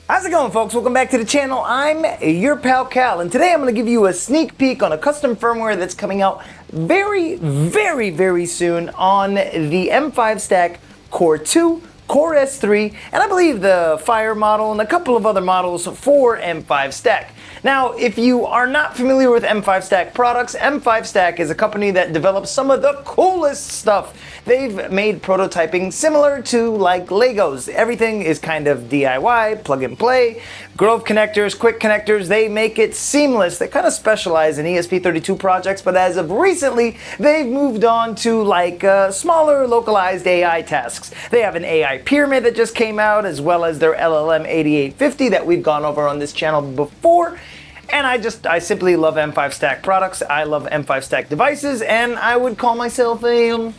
How's it going, folks? Welcome back to the channel. I'm your pal Cal, and today I'm going to give you a sneak peek on a custom firmware that's coming out very soon on the M5Stack Core 2, Core S3, and I believe the Fire model and a couple of other models for M5Stack. Now, if you are not familiar with M5Stack products, M5Stack is a company that develops some of the coolest stuff. They've made prototyping similar to like Legos. Everything is kind of DIY, plug and play, Grove connectors, quick connectors. They make it seamless. They kind of specialize in ESP32 projects, but as of recently, they've moved on to like smaller localized AI tasks. They have an AI pyramid that just came out, as well as their LLM 8850 that we've gone over on this channel before. And I simply love M5Stack products. I love M5Stack devices, and I would call myself a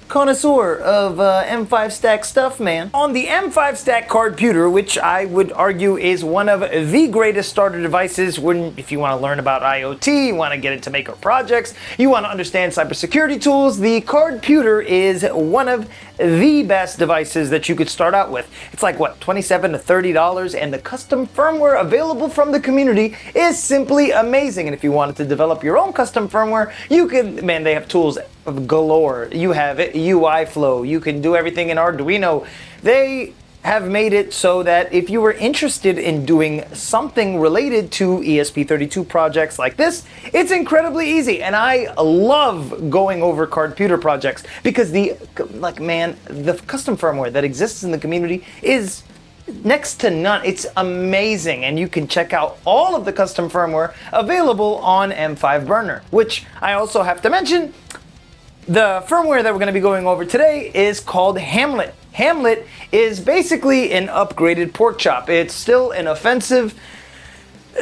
connoisseur of M5Stack stuff, man. On the M5Stack Cardputer, which I would argue is one of the greatest starter devices if you want to learn about IoT, you want to get into maker projects, you want to understand cybersecurity tools, the Cardputer is one of the best devices that you could start out with. It's like, what, $27 to $30, and the custom firmware available from the community is simply amazing. And if you wanted to develop your own custom firmware, you can, man, they have tools of galore. You have UI flow, you can do everything in Arduino. They have made it so that if you were interested in doing something related to ESP32 projects like this, it's incredibly easy. And I love going over Cardputer projects because the custom firmware that exists in the community is next to none. It's amazing, and you can check out all of the custom firmware available on M5 Burner, which I also have to mention. The firmware that we're going to be going over today is called Hamlet. Hamlet is basically an upgraded Porkchop. It's still an offensive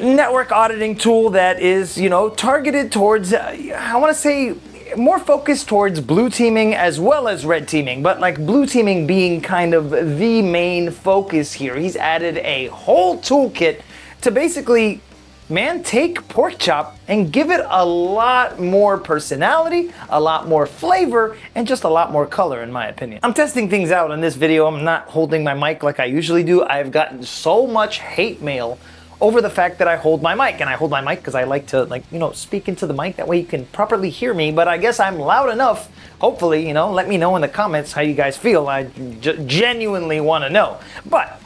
network auditing tool that is, targeted towards, I want to say, more focused towards blue teaming as well as red teaming, but like blue teaming being kind of the main focus here. He's added a whole toolkit to basically, take Porkchop and give it a lot more personality, a lot more flavor, and just a lot more color, in my opinion. I'm testing things out in this video. I'm not holding my mic like I usually do. I've gotten so much hate mail over the fact that I hold my mic, and I hold my mic because I like to speak into the mic. That way you can properly hear me, but I guess I'm loud enough. Hopefully, let me know in the comments how you guys feel. I genuinely want to know. But,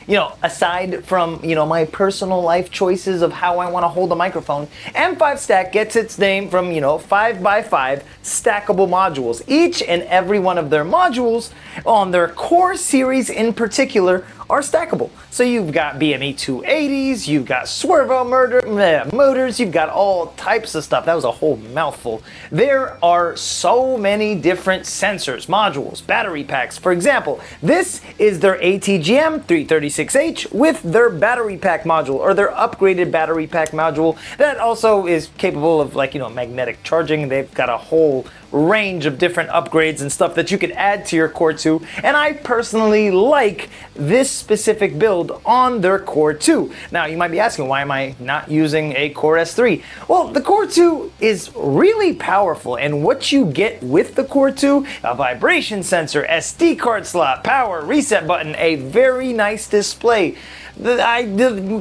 aside from, my personal life choices of how I want to hold a microphone, M5Stack gets its name from, 5x5 stackable modules. Each and every one of their modules on their core series in particular are stackable. So you've got BME 280s, you've got servo motors, you've got all types of stuff. That was a whole mouthful. There are so many different sensors, modules, battery packs. For example, this is their ATGM 336H with their battery pack module, or their upgraded battery pack module that also is capable of magnetic charging. They've got a whole range of different upgrades and stuff that you could add to your Core 2, and I personally like this specific build on their Core 2. Now you might be asking, why am I not using a Core S3? Well, the Core 2 is really powerful, and what you get with the Core 2, a vibration sensor, SD card slot, power, reset button, a very nice display. I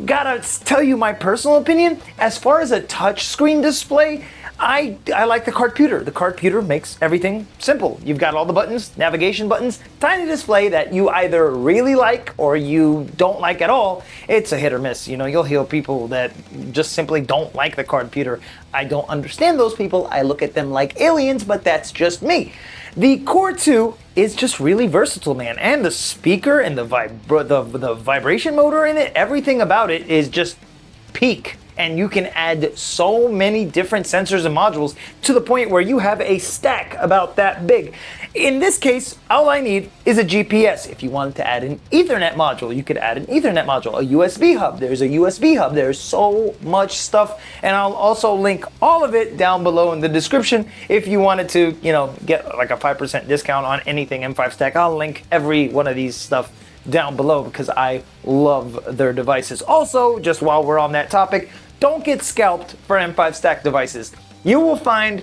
gotta tell you my personal opinion, as far as a touchscreen display, I like the Cardputer. The Cardputer makes everything simple. You've got all the buttons, navigation buttons, tiny display that you either really like or you don't like at all. It's a hit or miss. You'll hear people that just simply don't like the Cardputer. I don't understand those people. I look at them like aliens, but that's just me. The Core 2 is just really versatile, man. And the speaker and the vibration motor in it, everything about it is just peak. And you can add so many different sensors and modules to the point where you have a stack about that big. In this case, all I need is a GPS. If you wanted to add an Ethernet module, you could add an Ethernet module, a USB hub. There's a USB hub. There's so much stuff. And I'll also link all of it down below in the description if you wanted to, get like a 5% discount on anything M5Stack. I'll link every one of these stuff down below because I love their devices. Also, just while we're on that topic, don't get scalped for M5Stack devices. You will find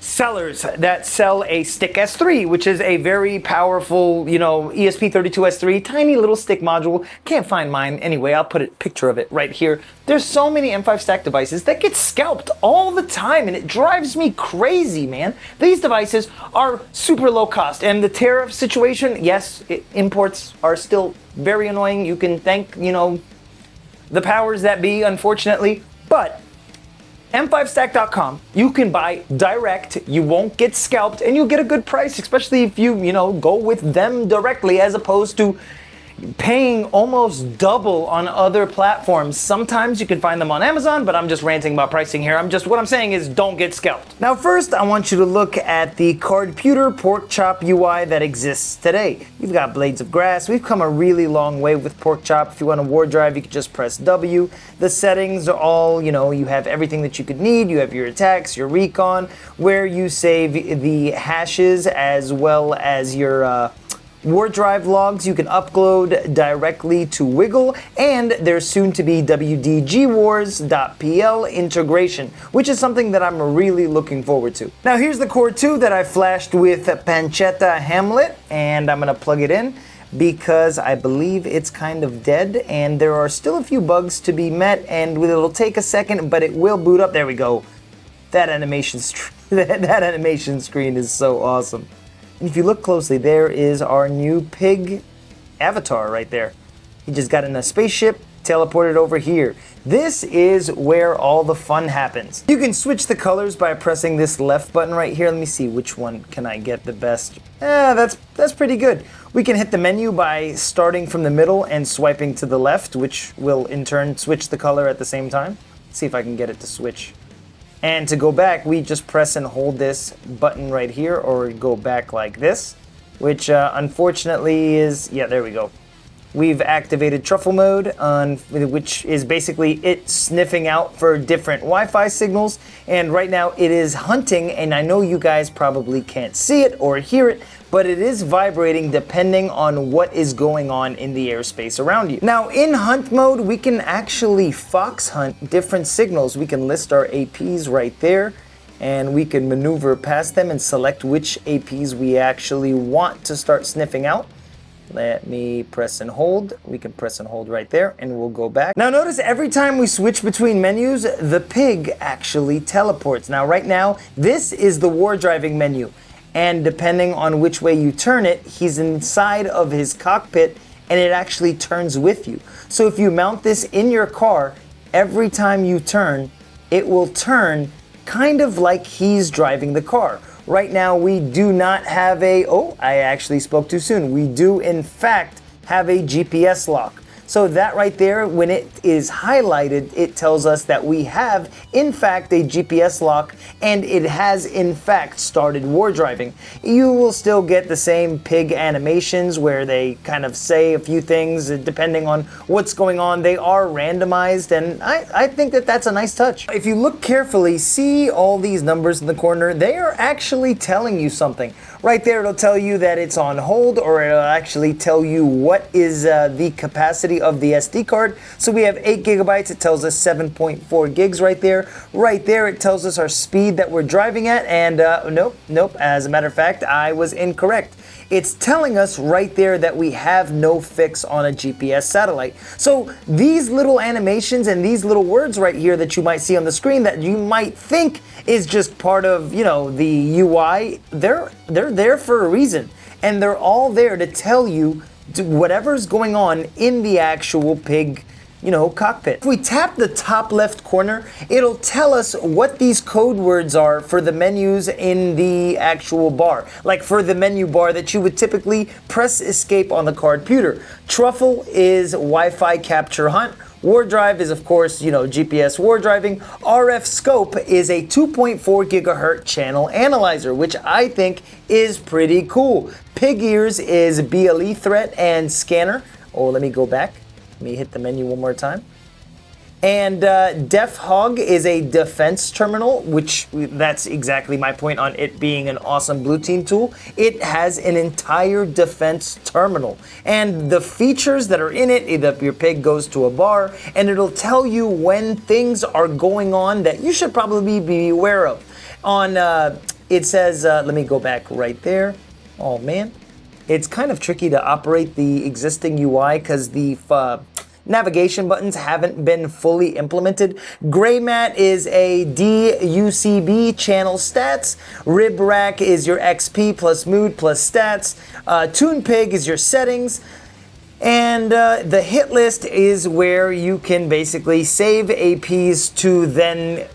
sellers that sell a stick S3, which is a very powerful, ESP32S3, tiny little stick module. Can't find mine anyway. I'll put a picture of it right here. There's so many M5Stack devices that get scalped all the time, and it drives me crazy, man. These devices are super low cost, and the tariff situation, yes, imports are still very annoying. You can thank, the powers that be, unfortunately, but M5Stack.com, you can buy direct, you won't get scalped, and you'll get a good price, especially if you, go with them directly as opposed to paying almost double on other platforms. Sometimes you can find them on Amazon, but I'm just ranting about pricing here. What I'm saying is don't get scalped. Now first, I want you to look at the Cardputer Porkchop UI that exists today. You've got blades of grass. We've come a really long way with Porkchop. If you want a war drive, you can just press W. The settings are all, you have everything that you could need. You have your attacks, your recon, where you save the hashes as well as your war drive logs. You can upload directly to Wiggle, and there's soon to be WDGWars.pl integration, which is something that I'm really looking forward to. Now here's the Core 2 that I flashed with Pancetta Hamlet, and I'm gonna plug it in because I believe it's kind of dead, and there are still a few bugs to be met, and it'll take a second, but it will boot up. There we go. That animation screen is so awesome. And if you look closely, there is our new pig avatar right there. He just got in a spaceship, teleported over here. This is where all the fun happens. You can switch the colors by pressing this left button right here. Let me see, which one can I get the best? That's pretty good. We can hit the menu by starting from the middle and swiping to the left, which will in turn switch the color at the same time. Let's see if I can get it to switch. And to go back, we just press and hold this button right here, or go back like this, which unfortunately is, yeah, there we go. We've activated truffle mode, which is basically it sniffing out for different Wi-Fi signals. And right now it is hunting, and I know you guys probably can't see it or hear it, but it is vibrating depending on what is going on in the airspace around you. Now in hunt mode, we can actually fox hunt different signals. We can list our APs right there, and we can maneuver past them and select which APs we actually want to start sniffing out. Let me press and hold. We can press and hold right there, and we'll go back. Now notice every time we switch between menus, the pig actually teleports. Now right now, this is the war driving menu. And depending on which way you turn it, he's inside of his cockpit, and it actually turns with you. So if you mount this in your car, every time you turn, it will turn kind of like he's driving the car. Right now, we do not have I actually spoke too soon. We do, in fact, have a GPS lock. So that right there, when it is highlighted, it tells us that we have, in fact, a GPS lock, and it has, in fact, started war driving. You will still get the same pig animations where they kind of say a few things depending on what's going on. They are randomized, and I think that that's a nice touch. If you look carefully, see all these numbers in the corner, they are actually telling you something. Right there, it'll tell you that it's on hold, or it'll actually tell you what is the capacity of the SD card. So we have 8 gigabytes. It tells us 7.4 gigs right there. Right there, it tells us our speed that we're driving at. And nope. As a matter of fact, I was incorrect. It's telling us right there that we have no fix on a GPS satellite. So these little animations and these little words right here that you might see on the screen that you might think is just part of, the UI, they're there for a reason. And they're all there to tell you whatever's going on in the actual pig, cockpit. If we tap the top left corner, it'll tell us what these code words are for the menus in the actual bar. Like for the menu bar that you would typically press escape on the Cardputer. Truffle is Wi-Fi capture hunt. War drive is, of course, GPS war driving. RF scope is a 2.4 gigahertz channel analyzer, which I think is pretty cool. Pig ears is BLE threat and scanner. Oh, let me go back. Let me hit the menu one more time. And Def Hog is a defense terminal, which that's exactly my point on it being an awesome blue team tool. It has an entire defense terminal. And the features that are in it, either your pig goes to a bar, and it'll tell you when things are going on that you should probably be aware of. On It says, let me go back right there. Oh man, it's kind of tricky to operate the existing UI because the navigation buttons haven't been fully implemented. Gray mat is a DUCB channel stats. Rib rack is your XP plus mood plus stats. Tune pig is your settings. And the hit list is where you can basically save APs to then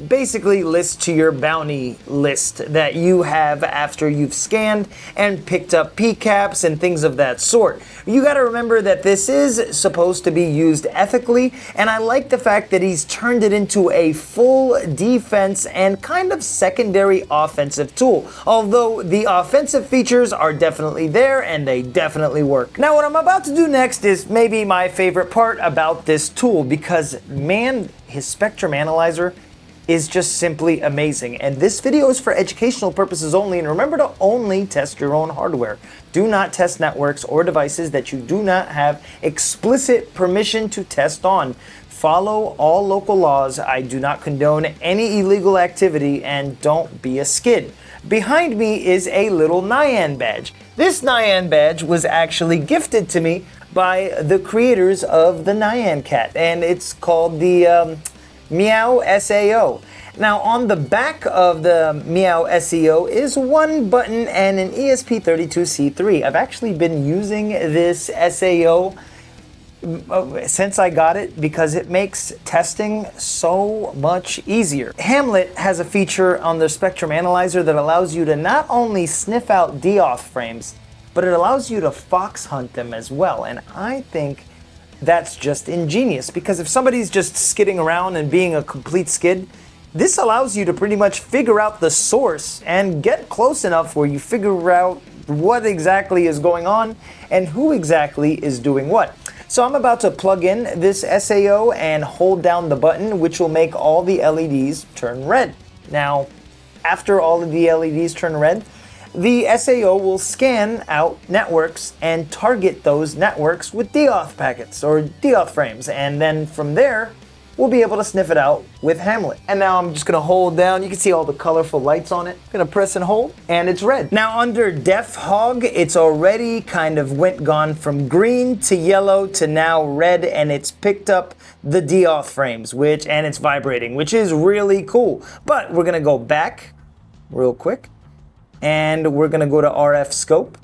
basically list to your bounty list that you have after you've scanned and picked up PCAPs and things of that sort. You got to remember that this is supposed to be used ethically, and I like the fact that he's turned it into a full defense and kind of secondary offensive tool. Although the offensive features are definitely there and they definitely work. Now what I'm about to do next is maybe my favorite part about this tool, because man, his spectrum analyzer is just simply amazing. And this video is for educational purposes only, and remember to only test your own hardware. Do not test networks or devices that you do not have explicit permission to test on. Follow all local laws. I do not condone any illegal activity, and don't be a skid. Behind me is a little Nyan badge. This Nyan badge was actually gifted to me by the creators of the Nyan cat, and it's called the Meow SAO. Now on the back of the Meow SEO is one button and an ESP32C3. I've actually been using this SAO since I got it because it makes testing so much easier. Hamlet has a feature on the spectrum analyzer that allows you to not only sniff out deauth frames, but it allows you to fox hunt them as well. And I think that's just ingenious, because if somebody's just skidding around and being a complete skid, this allows you to pretty much figure out the source and get close enough where you figure out what exactly is going on and who exactly is doing what. So I'm about to plug in this SAO and hold down the button, which will make all the LEDs turn red. Now, after all of the LEDs turn red, the SAO will scan out networks and target those networks with deauth packets or deauth frames, and then from there we'll be able to sniff it out with Hamlet. And now I'm just gonna hold down. You can see all the colorful lights on it. I'm gonna press and hold, and it's red. Now under Def Hog, it's already kind of gone from green to yellow to now red, and it's picked up the deauth frames, and it's vibrating, which is really cool. But we're gonna go back real quick, and we're gonna go to RF scope.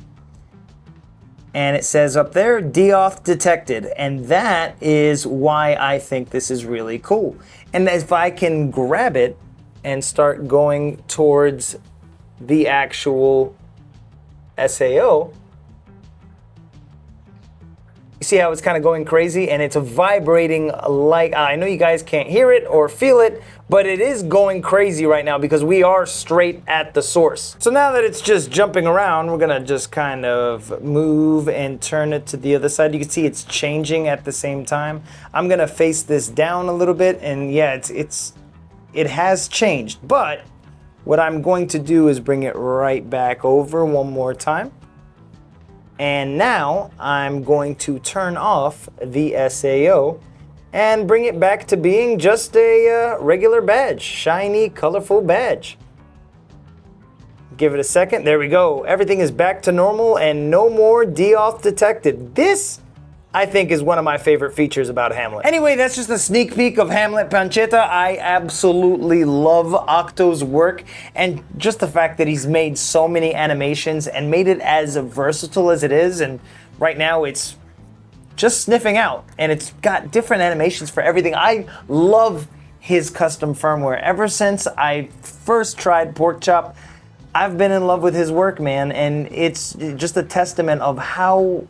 And it says up there, deauth detected. And that is why I think this is really cool. And if I can grab it and start going towards the actual SAO, you see how it's kind of going crazy and it's vibrating like, I know you guys can't hear it or feel it, but it is going crazy right now because we are straight at the source. So now that it's just jumping around, we're gonna just kind of move and turn it to the other side. You can see it's changing at the same time. I'm gonna face this down a little bit, and yeah, it has changed, but what I'm going to do is bring it right back over one more time. And now I'm going to turn off the SAO and bring it back to being just a regular badge, shiny, colorful badge. Give it a second, there we go. Everything is back to normal and no more deauth detected. This, I think, is one of my favorite features about Hamlet. Anyway, that's just a sneak peek of Hamlet Pancetta. I absolutely love Octo's work, and just the fact that he's made so many animations and made it as versatile as it is, and right now it's just sniffing out, and it's got different animations for everything. I love his custom firmware. Ever since I first tried Porkchop, I've been in love with his work, man, and it's just a testament of how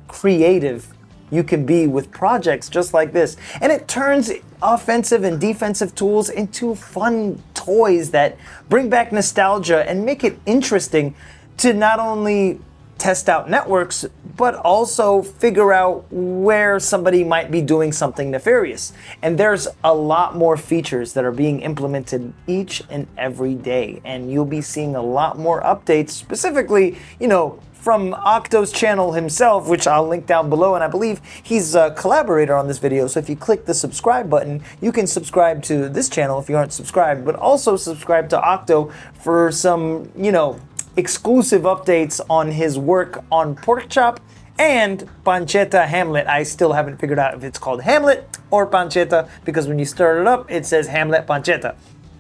creative you can be with projects just like this. And it turns offensive and defensive tools into fun toys that bring back nostalgia and make it interesting to not only test out networks, but also figure out where somebody might be doing something nefarious. And there's a lot more features that are being implemented each and every day, and you'll be seeing a lot more updates, specifically, from Octo's channel himself, which I'll link down below, and I believe he's a collaborator on this video. So if you click the subscribe button, you can subscribe to this channel if you aren't subscribed, but also subscribe to Octo for some, exclusive updates on his work on Porkchop and Pancetta Hamlet. I still haven't figured out if it's called Hamlet or Pancetta, because when you start it up, it says Hamlet Pancetta,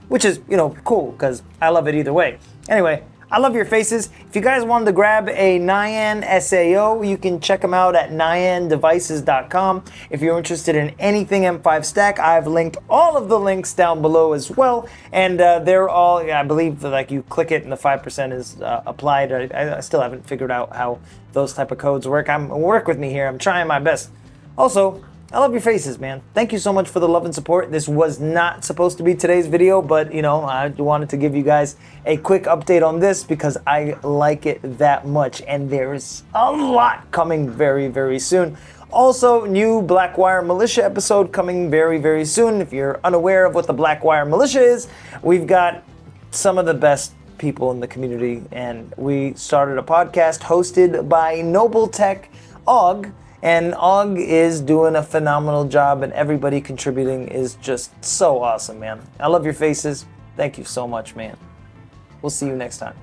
which is, cool, because I love it either way. Anyway, I love your faces. If you guys wanted to grab a Nyan SAO, you can check them out at nyandevices.com. If you're interested in anything M5Stack, I've linked all of the links down below as well. And they're all, I believe, like you click it and the 5% is applied. I still haven't figured out how those type of codes work. Work with me here. I'm trying my best. Also, I love your faces, man. Thank you so much for the love and support. This was not supposed to be today's video, but I wanted to give you guys a quick update on this because I like it that much, and there's a lot coming very, very soon. Also, new Blackwire Militia episode coming very, very soon. If you're unaware of what the Blackwire Militia is, we've got some of the best people in the community, and we started a podcast hosted by Noble Tech Og. And Og is doing a phenomenal job, and everybody contributing is just so awesome, man. I love your faces. Thank you so much, man. We'll see you next time.